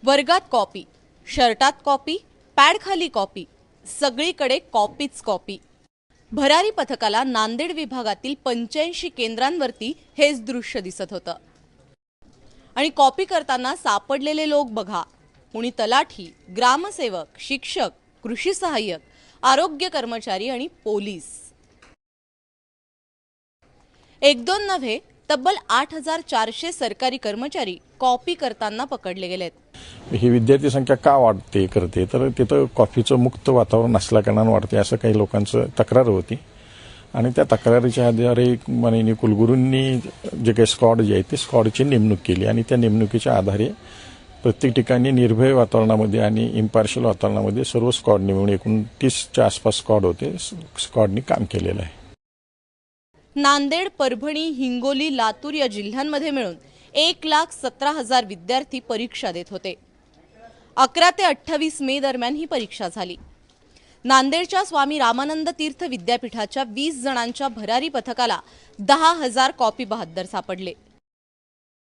वर्गात copy, शर्टात copy, pad खाली copy, सगळीकडे कॉपीच कॉपी। भरारी पथकाला नांदेड विभागातील 85 केंद्रांवरती हेच दृश्य दिसत होतं। आणि कॉपी करताना सापडलेले लोक बघा, कुणी तलाठी, ग्रामसेवक, शिक्षक, कृषी सहाय्यक, आरोग्य कर्मचारी आणि पोलीस। एक दोन नव्हे, तब्बल 8400 सरकारी कर्मचारी कॉपी करताना पकडले गेलेत। ही विद्यार्थी संख्या का वाढते करते तर तिथं कॉफीचं मुक्त वातावरण असल्याकारणाने वाढते असं काही लोकांचं तक्रार होती आणि त्या तक्रारीच्या आधारे माननीय कुलगुरूंनी जे काही स्क्वॉड जे आहे ते स्क्वॉडची नेमणूक केली आणि त्या नेमणुकीच्या आधारे प्रत्येक ठिकाणी निर्भय वातावरणामध्ये आणि इम्पार्शियल वातावरणामध्ये सर्व स्क्वॉडने मिळून 29च्या आसपास स्क्वॉड होते। स्क्वॉडनी काम केलेलं आहे। नांदेड, परभणी, हिंगोली, लातूर या जिल्ह्यांमध्ये मिळून 1,17,000 विद्यार्थी परीक्षा देत होते। 11 ते 28 मे दरम्यान ही परीक्षा झाली। नांदेडच्या स्वामी रामानंद तीर्थ विद्यापीठाच्या 20 जणांच्या भरारी पथकाला 10,000 कॉपी बहाद्दर सापडले।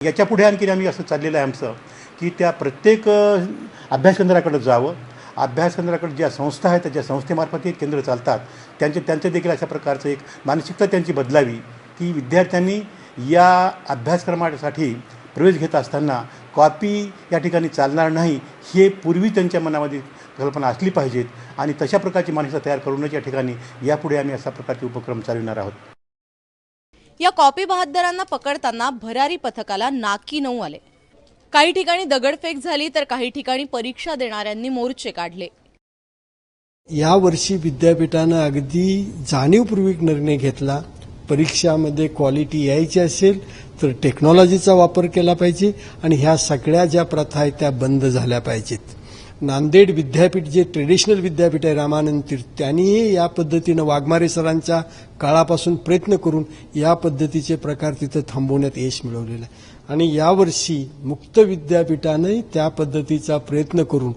याच्या पुढे आणखी आम्ही असं चाललेलं आहे आमचं की त्या प्रत्येक अभ्यास केंद्राकडे जावं। अभ्यास केंद्राकडे ज्या संस्था आहेत त्या संस्थेमार्फत हे केंद्र चालतात त्यांचे देखील अशा प्रकारचं एक मानसिकता त्यांची बदलावी की विद्यार्थ्यांनी या अभ्यासक्रमासाठी प्रवेश घेत असताना कॉपी या ठिकाणी चालणार नाही हे पूर्वी त्यांच्या मनामध्ये कल्पना असली पाहिजेत आणि तशा प्रकारची मानसिकता तयार करूनच या ठिकाणी यापुढे आम्ही अशा प्रकारचे उपक्रम चालविणार आहोत। या कॉपी बहाद्दरांना पकडताना भरारी पथकाला नाकी नऊ आले। काही ठिकाणी दगडफेक झाली तर काही ठिकाणी परीक्षा देणाऱ्यांनी मोर्चे काढले। या वर्षी विद्यापीठानं अगदी जाणीवपूर्वक निर्णय घेतला, परीक्षामध्ये क्वालिटी यायची असेल तर टेक्नॉलॉजीचा वापर केला पाहिजे आणि ह्या सगळ्या ज्या प्रथा आहेत त्या बंद झाल्या पाहिजेत। नांदेड विद्यापीठ जे ट्रेडिशनल विद्यापीठ आहे रामानंद तीर्थ त्यांनीही या पद्धतीनं वाघमारे सरांच्या काळापासून प्रयत्न करून या पद्धतीचे प्रकार तिथं थांबवण्यात यश मिळवलेलं आहे आणि यावर्षी मुक्त विद्यापीठाने त्या पद्धतीचा प्रयत्न करून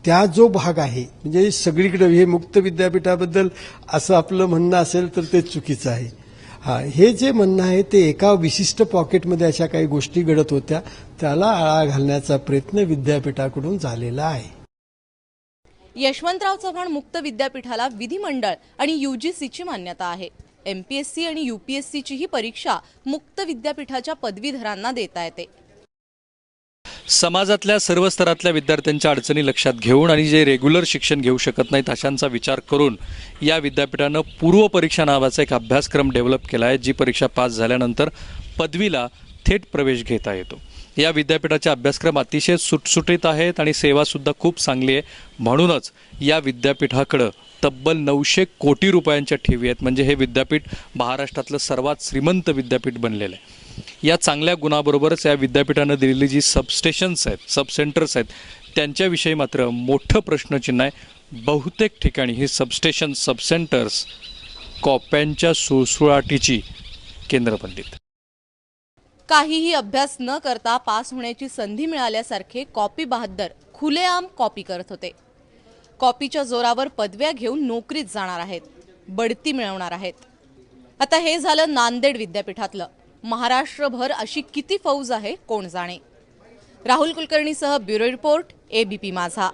त्या जो भाग आहे म्हणजे सगळीकडे हे मुक्त विद्यापीठाबद्दल असं आपलं म्हणणं असेल तर ते चुकीचं आहे। हे जे म्हणणं आहे ते एका विशिष्ट पॉकेटमध्ये अशा काही गोष्टी घडत होत्या त्याला आळा घालण्याचा प्रयत्न विद्यापीठाकडून झालेला आहे। यशवंतराव चव्हाण मुक्त विद्यापीठाला विधिमंडळ आणि UGCची मान्यता आहे। MPSC आणि UPSCची ही परीक्षा मुक्त विद्यापीठाच्या पदवीधरांना देता येते। समाजातल्या सर्व स्तरातल्या विद्यार्थ्यांच्या अडचणी लक्षात घेऊन आणि जे रेग्युलर शिक्षण घेऊ शकत नाहीत अशांचा विचार करून या विद्यापीठानं पूर्व परीक्षा नावाचा एक अभ्यासक्रम डेव्हलप केला आहे। जी परीक्षा पास झाल्यानंतर पदवीला थेट प्रवेश घेता येतो। या विद्यापीठाचे अभ्यासक्रम अतिशय सुटसुटीत आहेत आणि सेवासुद्धा खूप चांगली आहे। म्हणूनच या विद्यापीठाकडे तब्बल 900 कोटी रुपयांच्या ठेवी आहेत। म्हणजे हे विद्यापीठ महाराष्ट्रातलं सर्वात श्रीमंत विद्यापीठ बनलेलं आहे। या चांगल्या गुणाबरोबरच या विद्यापीठानं दिलेली जी सबस्टेशन्स आहेत, सबसेंटर्स आहेत त्यांच्याविषयी मात्र मोठं प्रश्नचिन्ह आहे। बहुतेक ठिकाणी ही सबस्टेशन, सबसेंटर्स कॉप्यांच्या सुळसुळाटीची केंद्र बनलीत। काहीही अभ्यास न करता पास होण्याची संधी मिळाल्यासारखे कॉपी बहाद्दर खुलेआम कॉपी करत होते। कॉपीच्या जोरावर पदव्या घेऊन नोकरीत जाणार आहेत, बढती मिळवणार आहेत। आता हे झालं नांदेड विद्यापीठातलं। महाराष्ट्रभर अशी किती फौज आहे कोण जाणे। राहुल कुलकर्णीसह ब्युरो रिपोर्ट, ABP माझा।